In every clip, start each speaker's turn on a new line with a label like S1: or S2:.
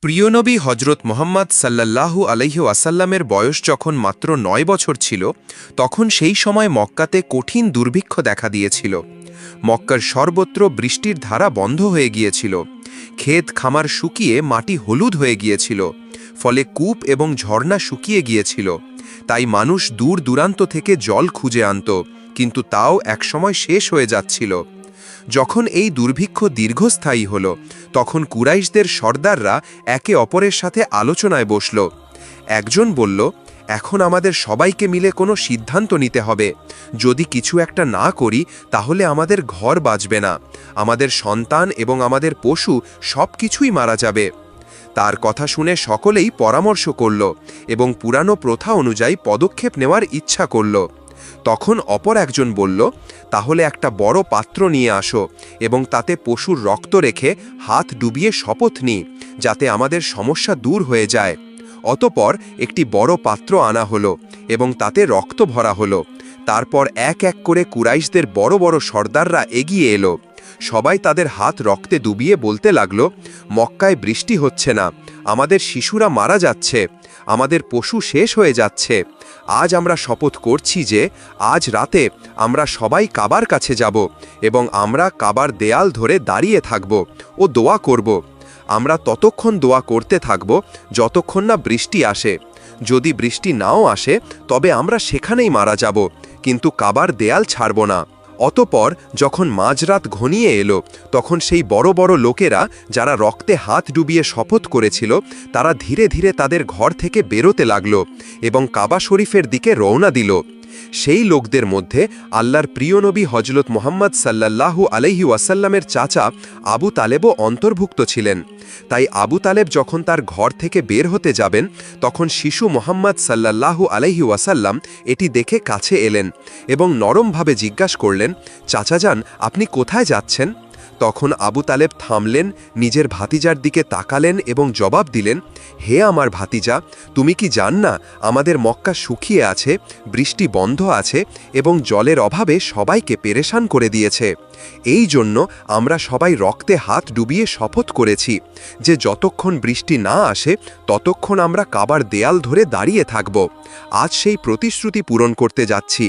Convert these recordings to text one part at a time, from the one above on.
S1: প্রিয়নবী হজরত মোহাম্মদ সাল্লাল্লাহু আলাইহি ওয়াসাল্লামের বয়স যখন মাত্র ৯ বছর ছিল তখন সেই সময় মক্কাতে কঠিন দুর্ভিক্ষ দেখা দিয়েছিল। মক্কার সর্বত্র বৃষ্টির ধারা বন্ধ হয়ে গিয়েছিল। ক্ষেত খামার শুকিয়ে মাটি হলুদ হয়ে গিয়েছিল, ফলে কূপ এবং ঝর্ণা শুকিয়ে গিয়েছিল। তাই মানুষ দূর দূরান্ত থেকে জল খুঁজে আনত, কিন্তু তাও একসময় শেষ হয়ে যাচ্ছিল। যখন এই দুর্ভিক্ষ দীর্ঘস্থায়ী হল, তখন কুরাইশদের সর্দাররা একে অপরের সাথে আলোচনায় বসল। একজন বলল, এখন আমাদের সবাইকে মিলে কোনো সিদ্ধান্ত নিতে হবে। যদি কিছু একটা না করি তাহলে আমাদের ঘর বাঁচবে না, আমাদের সন্তান এবং আমাদের পশু সব কিছুই মারা যাবে। তার কথা শুনে সকলেই পরামর্শ করল এবং পুরানো প্রথা অনুযায়ী পদক্ষেপ নেওয়ার ইচ্ছা করল। তখন অপর একজন বলল, তাহলে একটা বড় পাত্র নিয়ে আসো এবং তাতে পশুর রক্ত রেখে হাত ডুবিয়ে শপথ নিই, যাতে আমাদের সমস্যা দূর হয়ে যায়। অতঃপর একটি বড় পাত্র আনা হলো এবং তাতে রক্ত ভরা হলো। তারপর এক এক করে কুরাইশদের বড় বড় সর্দাররা এগিয়ে এলো। সবাই তাদের হাত রক্তে ডুবিয়ে বলতে লাগলো, মক্কায় বৃষ্টি হচ্ছে না, আমাদের শিশুরা মারা যাচ্ছে, আমাদের পশু শেষ হয়ে যাচ্ছে। আজ আমরা শপথ করছি যে আজ রাতে আমরা সবাই কাবার কাছে যাব এবং আমরা কাবার দেয়াল ধরে দাঁড়িয়ে থাকব ও দোয়া করব। আমরা ততক্ষণ দোয়া করতে থাকব যতক্ষণ না বৃষ্টি আসে। যদি বৃষ্টি নাও আসে তবে আমরা সেখানেই মারা যাব, কিন্তু কাবার দেয়াল ছাড়ব না। অতঃপর যখন মাঝরাত ঘনিয়ে এলো, তখন সেই বড় বড় লোকেরা যারা রক্তে হাত ডুবিয়ে শপথ করেছিল তারা ধীরে ধীরে তাদের ঘর থেকে বেরোতে লাগলো এবং কাবা শরীফের দিকে রওনা দিল। সেই লোকদের মধ্যে আল্লাহর প্রিয় নবী হজরত মুহাম্মদ সাল্লাল্লাহু আলাইহি ওয়াসাল্লামের চাচা আবু তালেবও অন্তর্ভুক্ত ছিলেন। তাই আবু তালেব যখন তার ঘর থেকে বের হতে যাবেন, তখন শিশু মুহাম্মদ সাল্লাল্লাহু আলাইহি ওয়াসাল্লাম এটি দেখে কাছে এলেন এবং নরমভাবে জিজ্ঞাসা করলেন, চাচাজান, আপনি কোথায় যাচ্ছেন? তখন আবু তালেব থামলেন, নিজের ভাতিজার দিকে তাকালেন এবং জবাব দিলেন, হে আমার ভাতিজা, তুমি কি জান না আমাদের মক্কা শুকিয়ে আছে, বৃষ্টি বন্ধ আছে এবং জলের অভাবে সবাইকে পেরেশান করে দিয়েছে। এই জন্য আমরা সবাই রক্তে হাত ডুবিয়ে শপথ করেছি যে যতক্ষণ বৃষ্টি না আসে ততক্ষণ আমরা কাবার দেয়াল ধরে দাঁড়িয়ে থাকব। আজ সেই প্রতিশ্রুতি পূরণ করতে যাচ্ছি।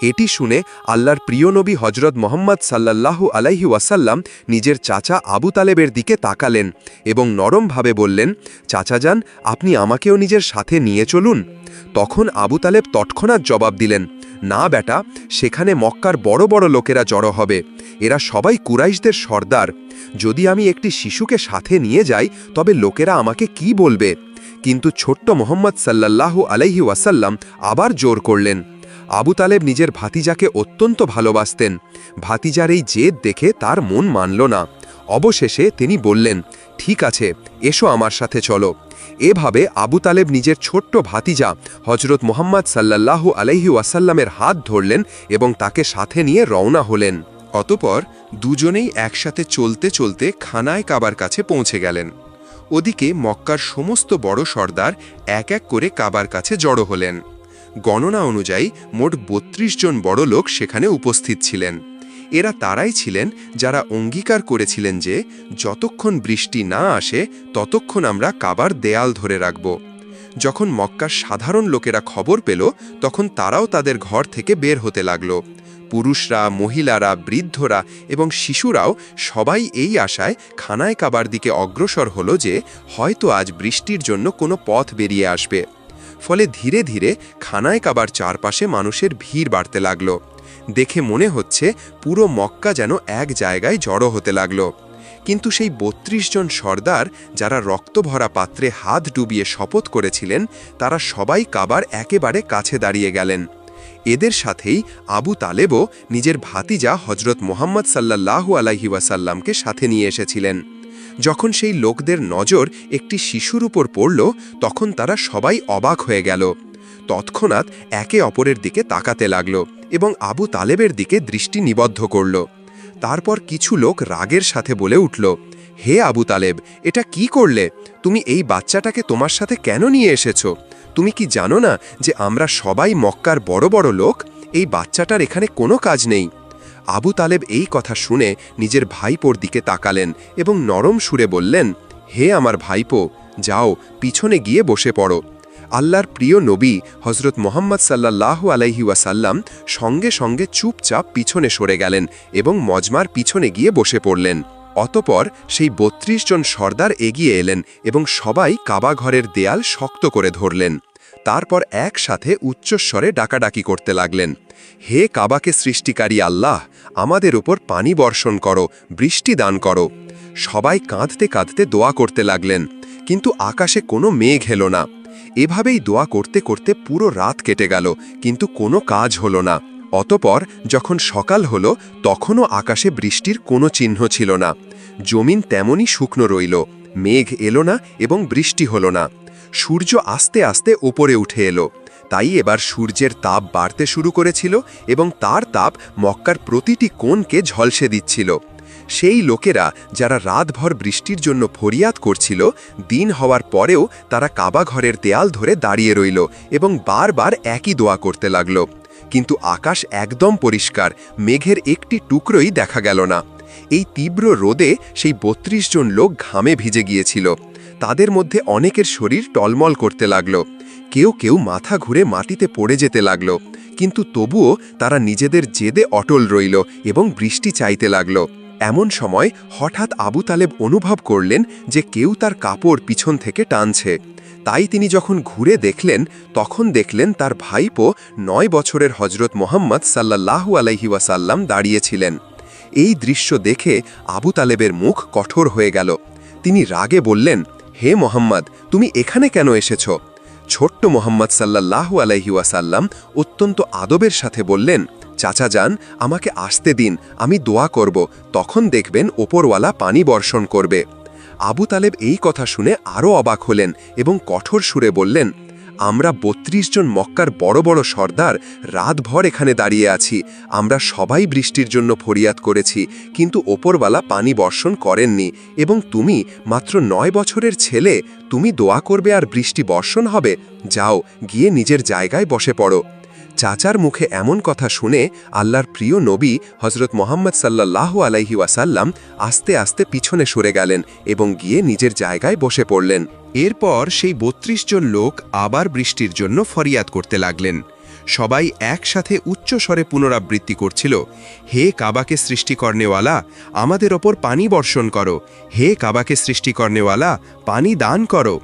S1: এটি শুনে আল্লাহর প্রিয় নবী হজরত মোহাম্মদ সাল্লাল্লাহু আলাইহি ওয়াসাল্লাম নিজের চাচা আবু তালেবের দিকে তাকালেন এবং নরমভাবে বললেন, চাচাজান, আপনি আমাকেও নিজের সাথে নিয়ে চলুন। তখন আবু তালেব তৎক্ষণাৎ জবাব দিলেন, না বেটা, সেখানে মক্কার বড় বড় লোকেরা জড়ো হবে, এরা সবাই কুরাইশদের সর্দার। যদি আমি একটি শিশুকে সাথে নিয়ে যাই তবে লোকেরা আমাকে কি বলবে? কিন্তু ছোট্ট মোহাম্মদ সাল্লাল্লাহু আলাইহি ওয়াসাল্লাম আবার জোর করলেন। আবু তালেব নিজের ভাতিজাকে অত্যন্ত ভালোবাসতেন। ভাতিজার এই জেদ দেখে তার মন মানল না। অবশেষে তিনি বললেন, ঠিক আছে, এসো আমার সাথে চলো। এভাবে আবু তালেব নিজের ছোট্ট ভাতিজা হজরত মুহাম্মদ সাল্লাল্লাহু আলাইহি ওয়াসাল্লামের হাত ধরলেন এবং তাকে সাথে নিয়ে রওনা হলেন। অতঃপর দুজনেই একসাথে চলতে চলতে খানায় কাবার কাছে পৌঁছে গেলেন। ওদিকে মক্কার সমস্ত বড় সর্দার এক এক করে কাবার কাছে জড়ো হলেন। গণনা অনুযায়ী মোট ৩২ জন বড় লোক সেখানে উপস্থিত ছিলেন। এরা তারাই ছিলেন যারা অঙ্গীকার করেছিলেন যে যতক্ষণ বৃষ্টি না আসে ততক্ষণ আমরা কাবার দেয়াল ধরে রাখব। যখন মক্কার সাধারণ লোকেরা খবর পেল, তখন তারাও তাদের ঘর থেকে বের হতে লাগল। পুরুষরা, মহিলারা, বৃদ্ধরা এবং শিশুরাও সবাই এই আশায় খানায় কাবার দিকে অগ্রসর হলো যে হয়তো আজ বৃষ্টির জন্য কোনো পথ বেরিয়ে আসবে। ফলে ধীরে ধীরে খানায় কাবার চারপাশে মানুষের ভিড় বাড়তে লাগল। দেখে মনে হচ্ছে পুরো মক্কা যেন এক জায়গায় জড়ো হতে লাগল। কিন্তু সেই ৩২ জন সর্দার যারা রক্তভরা পাত্রে হাত ডুবিয়ে শপথ করেছিলেন, তারা সবাই কাবার একেবারে কাছে দাঁড়িয়ে গেলেন। এদের সাথেই আবু তালেবও নিজের ভাতিজা হজরত মুহাম্মদ সাল্লাল্লাহু আলাইহি ওয়াসাল্লামকে সাথে নিয়ে এসেছিলেন। যখন সেই লোকদের নজর একটি শিশুর উপর পড়ল, তখন তারা সবাই অবাক হয়ে গেল। তৎক্ষণাৎ একে অপরের দিকে তাকাতে লাগল এবং আবু তালেবের দিকে দৃষ্টি নিবদ্ধ করল। তারপর কিছু লোক রাগের সাথে বলে উঠল, হে আবু তালেব, এটা কি করলে? তুমি এই বাচ্চাটাকে তোমার সাথে কেন নিয়ে এসেছো? তুমি কি জানো না যে আমরা সবাই মক্কার বড় বড় লোক? এই বাচ্চাটার এখানে কোনো কাজ নেই। আবু তালেব এই কথা শুনে নিজের ভাইপোর দিকে তাকালেন এবং নরম সুরে বললেন, হে আমার ভাইপো, যাও পিছনে গিয়ে বসে পড়ো। আল্লাহর প্রিয় নবী হজরত মোহাম্মদ সাল্লাল্লাহু আলাইহি ওয়াসাল্লাম সঙ্গে সঙ্গে চুপচাপ পিছনে সরে গেলেন এবং মজমার পিছনে গিয়ে বসে পড়লেন। অতপর সেই ৩২ জন সর্দার এগিয়ে এলেন এবং সবাই কাবা ঘরের দেয়াল শক্ত করে ধরলেন। তারপর একসাথে উচ্চস্বরে ডাকাডাকি করতে লাগলেন, হে কাবাকে সৃষ্টিকারী আল্লাহ, আমাদের উপর পানি বর্ষণ করো, বৃষ্টি দান করো। সবাই কাঁদতে কাঁদতে দোয়া করতে লাগলেন, কিন্তু আকাশে কোনো মেঘ এলো না। এভাবেই দোয়া করতে করতে পুরো রাত কেটে গেল, কিন্তু কোনো কাজ হলো না। অতপর যখন সকাল হলো, তখনও আকাশে বৃষ্টির কোনো চিহ্ন ছিল না। জমিন তেমনই শুকনো রইল, মেঘ এলো না এবং বৃষ্টি হলো না। সূর্য আস্তে আস্তে ওপরে উঠে এলো। তাই এবার সূর্যের তাপ বাড়তে শুরু করেছিল এবং তার তাপ মক্কার প্রতিটি কোণকে ঝলসে দিচ্ছিল। সেই লোকেরা যারা রাতভর বৃষ্টির জন্য ফরিয়াদ করছিল, দিন হওয়ার পরেও তারা কাবা ঘরের দেয়াল ধরে দাঁড়িয়ে রইল এবং বারবার একই দোয়া করতে লাগল। কিন্তু আকাশ একদম পরিষ্কার, মেঘের একটি টুকরোই দেখা গেল না। এই তীব্র রোদে সেই ৩২ জন লোক ঘামে ভিজে গিয়েছিল। তাদের মধ্যে অনেকের শরীর টলমল করতে লাগল, কেউ কেউ মাথা ঘুরে মাটিতে পড়ে যেতে লাগল। কিন্তু তবুও তারা নিজেদের জেদে অটল রইল এবং বৃষ্টি চাইতে লাগল। এমন সময় হঠাৎ আবু তালেব অনুভব করলেন যে কেউ তার কাপড় পিছন থেকে টানছে। তাই তিনি যখন ঘুরে দেখলেন, তখন দেখলেন তার ভাইপো ৯ বছরের হজরত মোহাম্মদ সাল্লাল্লাহু আলাইহি ওয়াসাল্লাম দাঁড়িয়েছিলেন। এই দৃশ্য দেখে আবু তালেবের মুখ কঠোর হয়ে গেল। তিনি রাগে বললেন, হে মোহাম্মদ, তুমি এখানে কেন এসেছ? ছোট্ট মোহাম্মদ সাল্লাল্লাহু আলাইহি ওয়াসাল্লাম অত্যন্ত আদবের সাথে বললেন, চাচা যান, আমাকে আসতে দিন, আমি দোয়া করব, তখন দেখবেন ওপরওয়ালা পানি বর্ষণ করবে। আবু তালেব এই কথা শুনে আরও অবাক হলেন এবং কঠোর সুরে বললেন, আমরা ৩২ জন মক্কার বড় বড় সর্দার রাতভর এখানে দাঁড়িয়ে আছি। আমরা সবাই বৃষ্টির জন্য ফরিয়াদ করেছি, কিন্তু ওপরওয়ালা পানি বর্ষণ করেননি। এবং তুমি মাত্র ৯ বছরের ছেলে, তুমি দোয়া করবে আর বৃষ্টি বর্ষণ হবে? যাও, গিয়ে নিজের জায়গায় বসে পড়ো। চাচার মুখে এমন কথা শুনে আল্লাহর প্রিয় নবী হজরত মোহাম্মদ সাল্লাল্লাহু আলাইহি ওয়াসাল্লাম আস্তে আস্তে পিছনে সরে গেলেন এবং গিয়ে নিজের জায়গায় বসে পড়লেন। এরপর সেই ৩২ জন লোক আবার বৃষ্টির জন্য ফরিয়াদ করতে লাগলেন। সবাই একসাথে উচ্চস্বরে পুনরাবৃত্তি করছিল, হে কাবাকে সৃষ্টি করনেওয়ালা, আমাদের ওপর পানি বর্ষণ করো। হে কাবাকে সৃষ্টি করনেওয়ালা, পানি দান করো।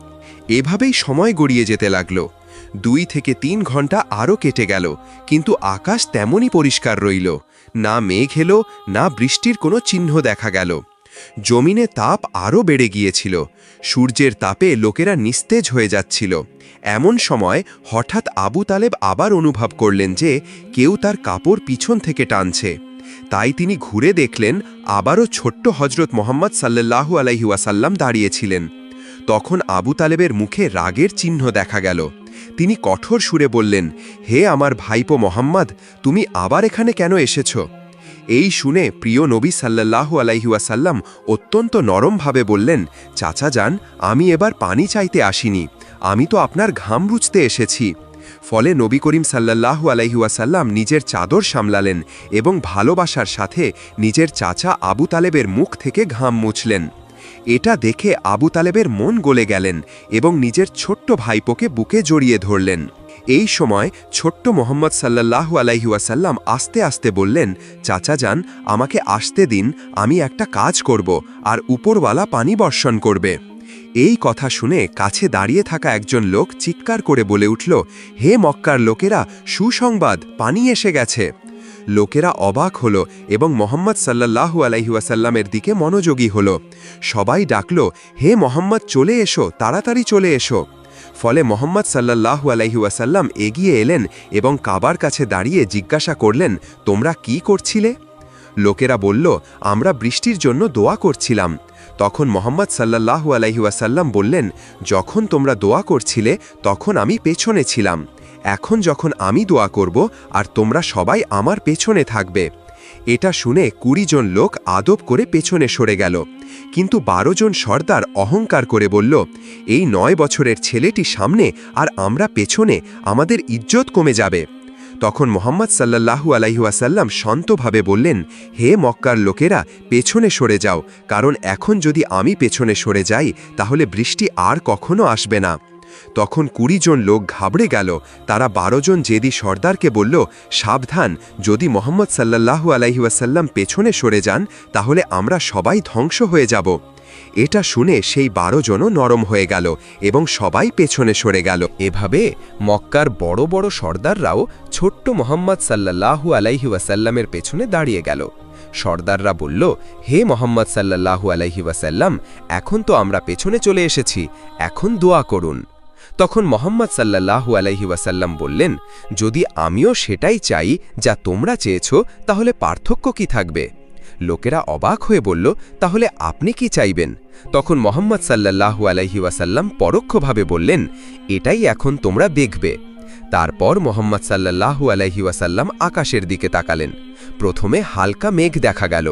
S1: এভাবেই সময় গড়িয়ে যেতে লাগল। ২ থেকে ৩ ঘন্টা আরও কেটে গেল, কিন্তু আকাশ তেমনই পরিষ্কার রইল। না মেঘ এলো, না বৃষ্টির কোনো চিহ্ন দেখা গেল। জমিনে তাপ আরও বেড়ে গিয়েছিল। সূর্যের তাপে লোকেরা নিস্তেজ হয়ে যাচ্ছিল। এমন সময় হঠাৎ আবু তালেব আবার অনুভব করলেন যে কেউ তার কাপড় পিছন থেকে টানছে। তাই তিনি ঘুরে দেখলেন, আবারও ছোট্ট হজরত মোহাম্মদ সাল্লাল্লাহু আলাইহি ওয়াসাল্লাম দাঁড়িয়েছিলেন। তখন আবু তালেবের মুখে রাগের চিহ্ন দেখা গেল। তিনি কঠোর সুরে বললেন, হে আমার ভাইপো মোহাম্মদ, তুমি আবার এখানে কেন এসেছ? এই শুনে প্রিয় নবী সাল্লাল্লাহু আলাইহি ওয়াসাল্লাম অত্যন্ত নরমভাবে বললেন, চাচা যান, আমি এবার পানি চাইতে আসিনি, আমি তো আপনার ঘাম রুচতে এসেছি। ফলে নবী করিম সাল্লাল্লাহু আলাইহি ওয়াসাল্লাম নিজের চাদর সামলালেন এবং ভালোবাসার সাথে নিজের চাচা আবু তালেবের মুখ থেকে ঘাম মুছলেন। এটা দেখে আবু তালেবের মন গলে গেলেন এবং নিজের ছোট্ট ভাইপোকে বুকে জড়িয়ে ধরলেন। এই সময় ছোট্ট মোহাম্মদ সাল্লাল্লাহু আলাইহি ওয়াসাল্লাম আস্তে আস্তে বললেন, চাচা যান, আমাকে আসতে দিন, আমি একটা কাজ করব আর উপরওয়ালা পানি বর্ষণ করবে। এই কথা শুনে কাছে দাঁড়িয়ে থাকা একজন লোক চিৎকার করে বলে উঠল, হে মক্কার লোকেরা, সুসংবাদ, পানি এসে গেছে। লোকেরা অবাক হল এবং মোহাম্মদ সাল্লাল্লাহু আলাইহি ওয়াসাল্লামের দিকে মনোযোগী হল। সবাই ডাকল, হে মোহাম্মদ, চলে এসো, তাড়াতাড়ি চলে এসো। ফলে মোহাম্মদ সাল্লাল্লাহু আলাইহি ওয়াসাল্লাম এগিয়ে এলেন এবং কাবার কাছে দাঁড়িয়ে জিজ্ঞাসা করলেন, তোমরা কি করছিলে? লোকেরা বলল, আমরা বৃষ্টির জন্য দোয়া করছিলাম। তখন মোহাম্মদ সাল্লাল্লাহু আলাইহি ওয়াসাল্লাম বললেন, যখন তোমরা দোয়া করছিলে তখন আমি পেছনে ছিলাম। এখন যখন আমি দোয়া করব আর তোমরা সবাই আমার পেছনে থাকবে। এটা শুনে ২০ জন লোক আদব করে পেছনে সরে গেল, কিন্তু ১২ জন সর্দার অহংকার করে বলল, এই ৯ বছরের ছেলেটি সামনে আর আমরা পেছনে, আমাদের ইজ্জত কমে যাবে। তখন মোহাম্মদ সাল্লাল্লাহু আলাইহি ওয়াসাল্লাম শান্তভাবে বললেন, হে মক্কার লোকেরা, পেছনে সরে যাও, কারণ এখন যদি আমি পেছনে সরে যাই তাহলে বৃষ্টি আর কখনো আসবে না। তখন ২০ জন লোক ঘাবড়ে গেল। তারা ১২ জন জেদি সর্দারকে বলল, সাবধান, যদি মোহাম্মদ সাল্লাল্লাহু আলাইহি ওয়াসাল্লাম পেছনে সরে যান তাহলে আমরা সবাই ধ্বংস হয়ে যাব। এটা শুনে সেই ১২ জনও নরম হয়ে গেল এবং সবাই পেছনে সরে গেল। এভাবে মক্কার বড় বড় সর্দাররাও ছোট্ট মোহাম্মদ সাল্লাল্লাহু আলাইহি ওয়াসাল্লামের পেছনে দাঁড়িয়ে গেল। সর্দাররা বলল, হে মোহাম্মদ সাল্লাল্লাহু আলাইহি ওয়াসাল্লাম, এখন তো আমরা পেছনে চলে এসেছি, এখন দোয়া করুন। তখন মোহাম্মদ সাল্লাল্লাহু আলাইহি ওয়াসাল্লাম বললেন, যদি আমিও সেটাই চাই যা তোমরা চেয়েছ তাহলে পার্থক্য কি থাকবে? লোকেরা অবাক হয়ে বলল, তাহলে আপনি কি চাইবেন? তখন মোহাম্মদ সাল্লাল্লাহু আলাইহি ওয়াসাল্লাম পরোক্ষভাবে বললেন, এটাই এখন তোমরা দেখবে। তারপর মোহাম্মদ সাল্লাল্লাহু আলাইহি ওয়াসাল্লাম আকাশের দিকে তাকালেন। প্রথমে হালকা মেঘ দেখা গেল,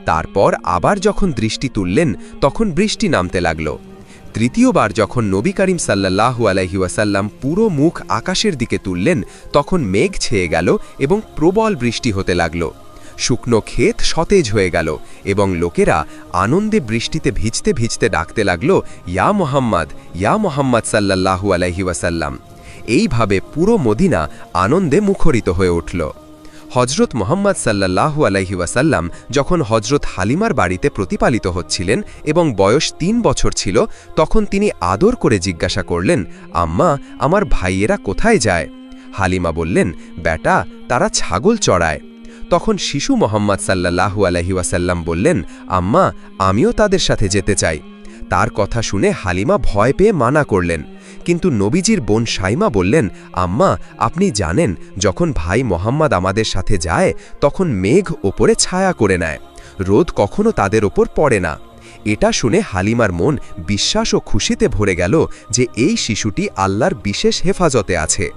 S1: তারপর আবার যখন দৃষ্টি তুললেন তখন বৃষ্টি নামতে লাগল। তৃতীয়বার যখন নবী করিম সাল্লাল্লাহু আলাইহি ওয়াসাল্লাম পুরো মুখ আকাশের দিকে তুললেন তখন মেঘ ছেয়ে গেল এবং প্রবল বৃষ্টি হতে লাগল। শুকনো ক্ষেত সতেজ হয়ে গেল এবং লোকেরা আনন্দে বৃষ্টিতে ভিজতে ভিজতে ডাকতে লাগল, ইয়া মোহাম্মদ সাল্লাল্লাহু আলাইহি ওয়াসাল্লাম। এইভাবে পুরো মদিনা আনন্দে মুখরিত হয়ে উঠল। হজরত মোহাম্মদ সাল্লাল্লাহু আলাইহি ওয়াসাল্লাম যখন হজরত হালিমার বাড়িতে প্রতিপালিত হচ্ছিলেন এবং বয়স ৩ বছর ছিল, তখন তিনি আদর করে জিজ্ঞাসা করলেন, আম্মা, আমার ভাইয়েরা কোথায় যায়? হালিমা বললেন, বেটা, তারা ছাগল চড়ায়। তখন শিশু মোহাম্মদ সাল্লাল্লাহু আলাইহি ওয়াসাল্লাম বললেন, আম্মা, আমিও তাদের সাথে যেতে চাই। তার কথা শুনে হালিমা ভয় পেয়ে মানা করলেন, কিন্তু নবীজির বোন শাইমা বললেন, আম্মা, আপনি জানেন যখন ভাই মোহাম্মদ আমাদের সাথে যায় তখন মেঘ ওপরে ছায়া করে নেয়, রোদ কখনো তাদের ওপর পড়ে না। এটা শুনে হালিমার মন বিশ্বাস ও খুশিতে ভরে গেল যে এই শিশুটি আল্লাহর বিশেষ হেফাজতে আছে।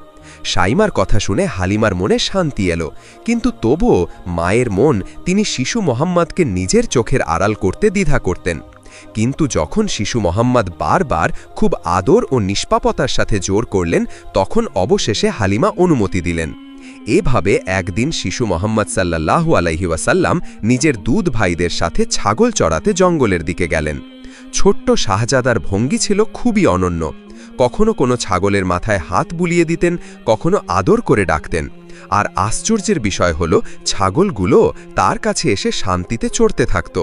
S1: শাইমার কথা শুনে হালিমার মনে শান্তি এলো, কিন্তু তবুও মায়ের মন তিনি শিশু মোহাম্মদকে নিজের চোখের আড়াল করতে দ্বিধা করতেন। কিন্তু যখন শিশু মোহাম্মদ বারবার খুব আদর ও নিষ্পাপতার সাথে জোর করলেন তখন অবশেষে হালিমা অনুমতি দিলেন। এভাবে একদিন শিশু মোহাম্মদ সাল্লাল্লাহু আলাইহি ওয়াসাল্লাম নিজের দুধ ভাইদের সাথে ছাগল চড়াতে জঙ্গলের দিকে গেলেন। ছোট্ট শাহজাদার ভঙ্গি ছিল খুবই অনন্য। কখনো কোনো ছাগলের মাথায় হাত বুলিয়ে দিতেন, কখনো আদর করে ডাকতেন। আর আশ্চর্যের বিষয় হল, ছাগলগুলো তার কাছে এসে শান্তিতে চড়তে থাকত।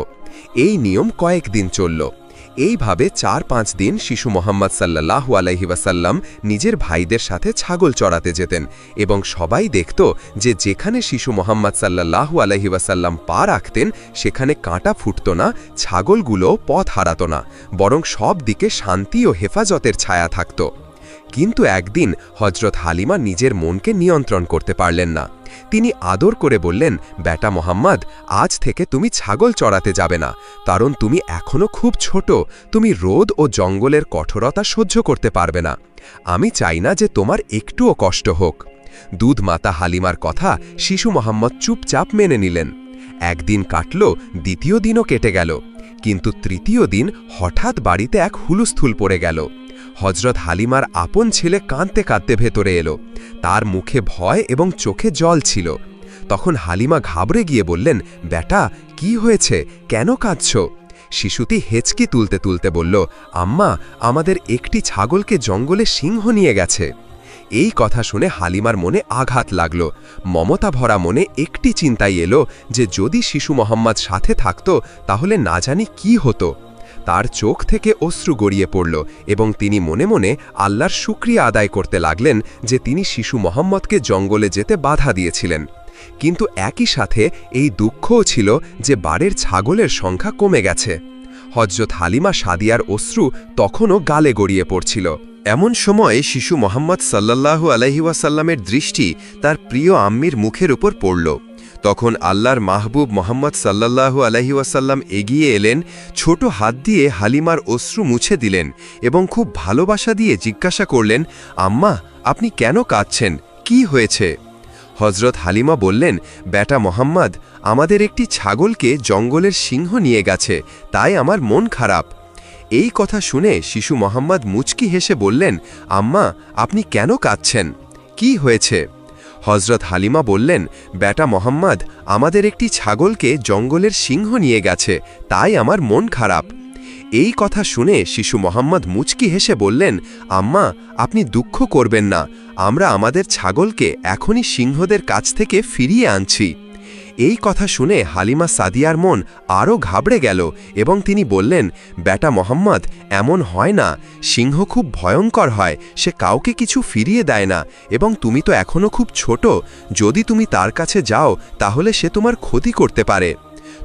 S1: এই নিয়ম কয়েকদিন চলল। এইভাবে ৪-৫ দিন শিশু মোহাম্মদ সাল্লাল্লাহু আলাইহি ওয়াসাল্লাম নিজের ভাইদের সাথে ছাগল চড়াতে যেতেন এবং সবাই দেখত যে যেখানে শিশু মোহাম্মদ সাল্লাল্লাহু আলাইহি ওয়াসাল্লাম পা রাখতেন সেখানে কাঁটা ফুটত না, ছাগলগুলো পথ হারাত না, বরং সব দিকে শান্তি ও হেফাজতের ছায়া থাকত। কিন্তু একদিন হজরত হালিমা নিজের মনকে নিয়ন্ত্রণ করতে পারলেন না। তিনি আদর করে বললেন, বেটা মোহাম্মদ, আজ থেকে তুমি ছাগল চড়াতে যাবে না, কারণ তুমি এখনো খুব ছোট, তুমি রোদ ও জঙ্গলের কঠোরতা সহ্য করতে পারবে না। আমি চাই না যে তোমার একটুও কষ্ট হোক। দুধ মাতা হালিমার কথা শিশু মোহাম্মদ চুপচাপ মেনে নিলেন। একদিন কাটল, দ্বিতীয় দিনও কেটে গেল, কিন্তু তৃতীয় দিন হঠাৎ বাড়িতে এক হুলস্থুল পড়ে গেল। হজরত হালিমার আপন ছেলে কাঁদতে কাঁদতে ভেতরে এলো। তার মুখে ভয় এবং চোখে জল ছিল। তখন হালিমা ঘাবড়ে গিয়ে বললেন, বেটা, কি হয়েছে, কেন কাঁদছ? শিশুটি হেঁচকি তুলতে তুলতে বলল, আম্মা, আমাদের একটি ছাগলকে জঙ্গলে সিংহ নিয়ে গেছে। এই কথা শুনে হালিমার মনে আঘাত লাগল। মমতা ভরা মনে একটি চিন্তাই এলো যে যদি শিশু মোহাম্মদ সাথে থাকত তাহলে না জানি কি হতো। তার চোখ থেকে অশ্রু গড়িয়ে পড়ল এবং তিনি মনে মনে আল্লাহর শুকরিয়া আদায় করতে লাগলেন যে তিনি শিশু মোহাম্মদকে জঙ্গলে যেতে বাধা দিয়েছিলেন। কিন্তু একই সাথে এই দুঃখও ছিল যে বাড়ির ছাগলের সংখ্যা কমে গেছে। হযরত হালিমা সাদিয়ার অশ্রু তখনও গালে গড়িয়ে পড়ছিল। এমন সময় শিশু মোহাম্মদ সাল্লাল্লাহু আলাইহি ওয়াসাল্লামের দৃষ্টি তার প্রিয় আম্মির মুখের উপর পড়ল। তখন আল্লাহর মাহবুব মোহাম্মদ সাল্লাল্লাহু আলাইহি ওয়াসাল্লাম এগিয়ে এলেন, ছোট হাত দিয়ে হালিমার অশ্রু মুছে দিলেন এবং খুব ভালোবাসা দিয়ে জিজ্ঞাসা করলেন, আম্মা, আপনি কেন কাঁদছেন, কি হয়েছে? হযরত হালিমা বললেন, বেটা মোহাম্মদ, আমাদের একটি ছাগলকে জঙ্গলের সিংহ নিয়ে গেছে, তাই আমার মন খারাপ। এই কথা শুনে শিশু মোহাম্মদ মুচকি হেসে বললেন, আম্মা, আপনি কেন কাঁদছেন, কি হয়েছে? হযরত হালিমা বললেন, বেটা মোহাম্মদ, আমাদের একটি ছাগলকে জঙ্গলের সিংহ নিয়ে গেছে, তাই আমার মন খারাপ। এই কথা শুনে শিশু মোহাম্মদ মুচকি হেসে বললেন, আম্মা, আপনি দুঃখ করবেন না, আমরা আমাদের ছাগলকে এখনই সিংহদের কাছ থেকে ফিরিয়ে আনছি। এই কথা শুনে হালিমা সাদিয়ার মন আরও ঘাবড়ে গেল এবং তিনি বললেন, বেটা মোহাম্মদ, এমন হয় না, সিংহ খুব ভয়ঙ্কর হয়, সে কাউকে কিছু ফিরিয়ে দেয় না, এবং তুমি তো এখনও খুব ছোট, যদি তুমি তার কাছে যাও তাহলে সে তোমার ক্ষতি করতে পারে।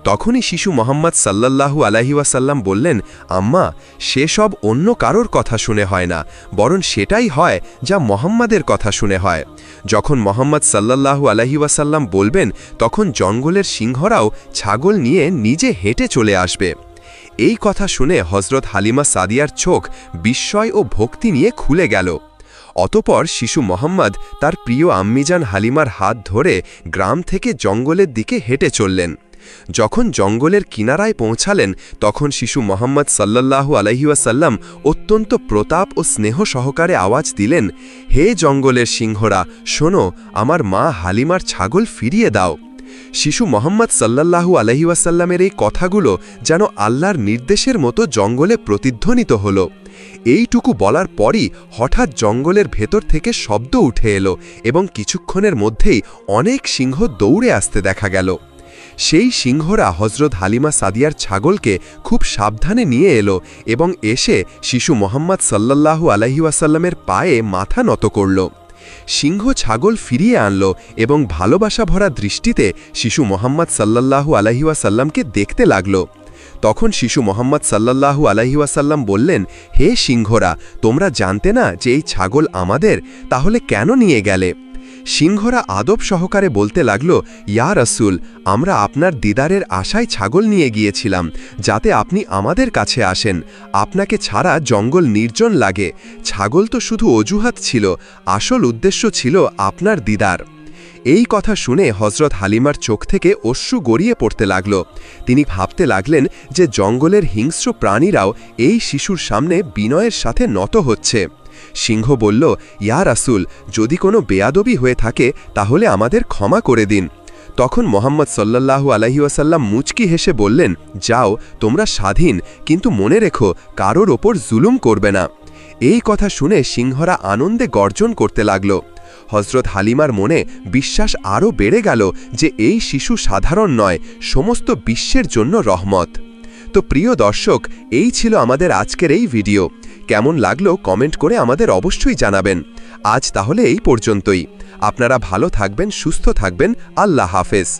S1: তখনই শিশু মোহাম্মদ সাল্লাল্লাহু আলাইহি ওয়াসাল্লাম বললেন, আম্মা, সেসব অন্য কারোর কথা শুনে হয় না, বরং সেটাই হয় যা মোহাম্মদের কথা শুনে হয়। যখন মোহাম্মদ সাল্লাল্লাহু আলাইহি ওয়াসাল্লাম বলবেন, তখন জঙ্গলের সিংহরাও ছাগল নিয়ে নিজে হেঁটে চলে আসবে। এই কথা শুনে হযরত হালিমা সাদিয়ার চোখ বিস্ময় ও ভক্তি নিয়ে খুলে গেল। অতপর শিশু মোহাম্মদ তার প্রিয় আম্মিজান হালিমার হাত ধরে গ্রাম থেকে জঙ্গলের দিকে হেঁটে চললেন। যখন জঙ্গলের কিনারায় পৌঁছালেন, তখন শিশু মোহাম্মদ সাল্লাল্লাহু আলাইহি ওয়াসাল্লাম অত্যন্ত প্রতাপ ও স্নেহ সহকারে আওয়াজ দিলেন, হে জঙ্গলের সিংহরা, শোনো, আমার মা হালিমার ছাগল ফিরিয়ে দাও। শিশু মোহাম্মদ সাল্লাল্লাহু আলাইহি ওয়াসাল্লামের এই কথাগুলো যেন আল্লাহর নির্দেশের মতো জঙ্গলে প্রতিধ্বনিত হল। এইটুকু বলার পরই হঠাৎ জঙ্গলের ভেতর থেকে শব্দ উঠে এলো এবং কিছুক্ষণের মধ্যেই অনেক সিংহ দৌড়ে আসতে দেখা গেল। সেই সিংহরা হযরত হালিমা সাদিয়ার ছাগলকে খুব সাবধানে নিয়ে এলো এবং এসে শিশু মোহাম্মদ সাল্লাল্লাহু আলাইহি ওয়াসাল্লামের পায়ে মাথা নত করল। সিংহ ছাগল ফিরিয়ে আনল এবং ভালোবাসা ভরা দৃষ্টিতে শিশু মোহাম্মদ সাল্লাল্লাহু আলাইহি ওয়াসাল্লামকে দেখতে লাগল। তখন শিশু মোহাম্মদ সাল্লাল্লাহু আলাইহি ওয়াসাল্লাম বললেন, হে সিংহরা, তোমরা জানতে না যে এই ছাগল আমাদের, তাহলে কেন নিয়ে গেলে? সিংহরা আদব সহকারে বলতে লাগল, ইয়া রাসূল, আমরা আপনার দিদারের আশায় ছাগল নিয়ে গিয়েছিলাম, যাতে আপনি আমাদের কাছে আসেন। আপনাকে ছাড়া জঙ্গল নির্জন লাগে। ছাগল তো শুধু অজুহাত ছিল, আসল উদ্দেশ্য ছিল আপনার দিদার। এই কথা শুনে হযরত হালিমার চোখ থেকে অশ্রু গড়িয়ে পড়তে লাগল। তিনি ভাবতে লাগলেন যে জঙ্গলের হিংস্র প্রাণীরাও এই শিশুর সামনে বিনয়ের সাথে নত হচ্ছে। সিংহ বলল, ইয়া রাসূল, যদি কোনো বেয়াদবি হয়ে থাকে তাহলে আমাদের ক্ষমা করে দিন। তখন মোহাম্মদ সাল্লাল্লাহু আলাইহি ওয়াসাল্লাম মুচকি হেসে বললেন, যাও, তোমরা স্বাধীন, কিন্তু মনে রেখো, কারোর ওপর জুলুম করবে না। এই কথা শুনে সিংহরা আনন্দে গর্জন করতে লাগল। হযরত হালিমার মনে বিশ্বাস আরও বেড়ে গেল যে এই শিশু সাধারণ নয়, সমস্ত বিশ্বের জন্য রহমত। তো প্রিয় দর্শক, এই ছিল আমাদের আজকের এই ভিডিও। কেমন লাগলো কমেন্ট করে আমাদের অবশ্যই জানাবেন। আজ তাহলে এই পর্যন্তই। আপনারা ভালো থাকবেন, সুস্থ থাকবেন। আল্লাহ হাফেজ।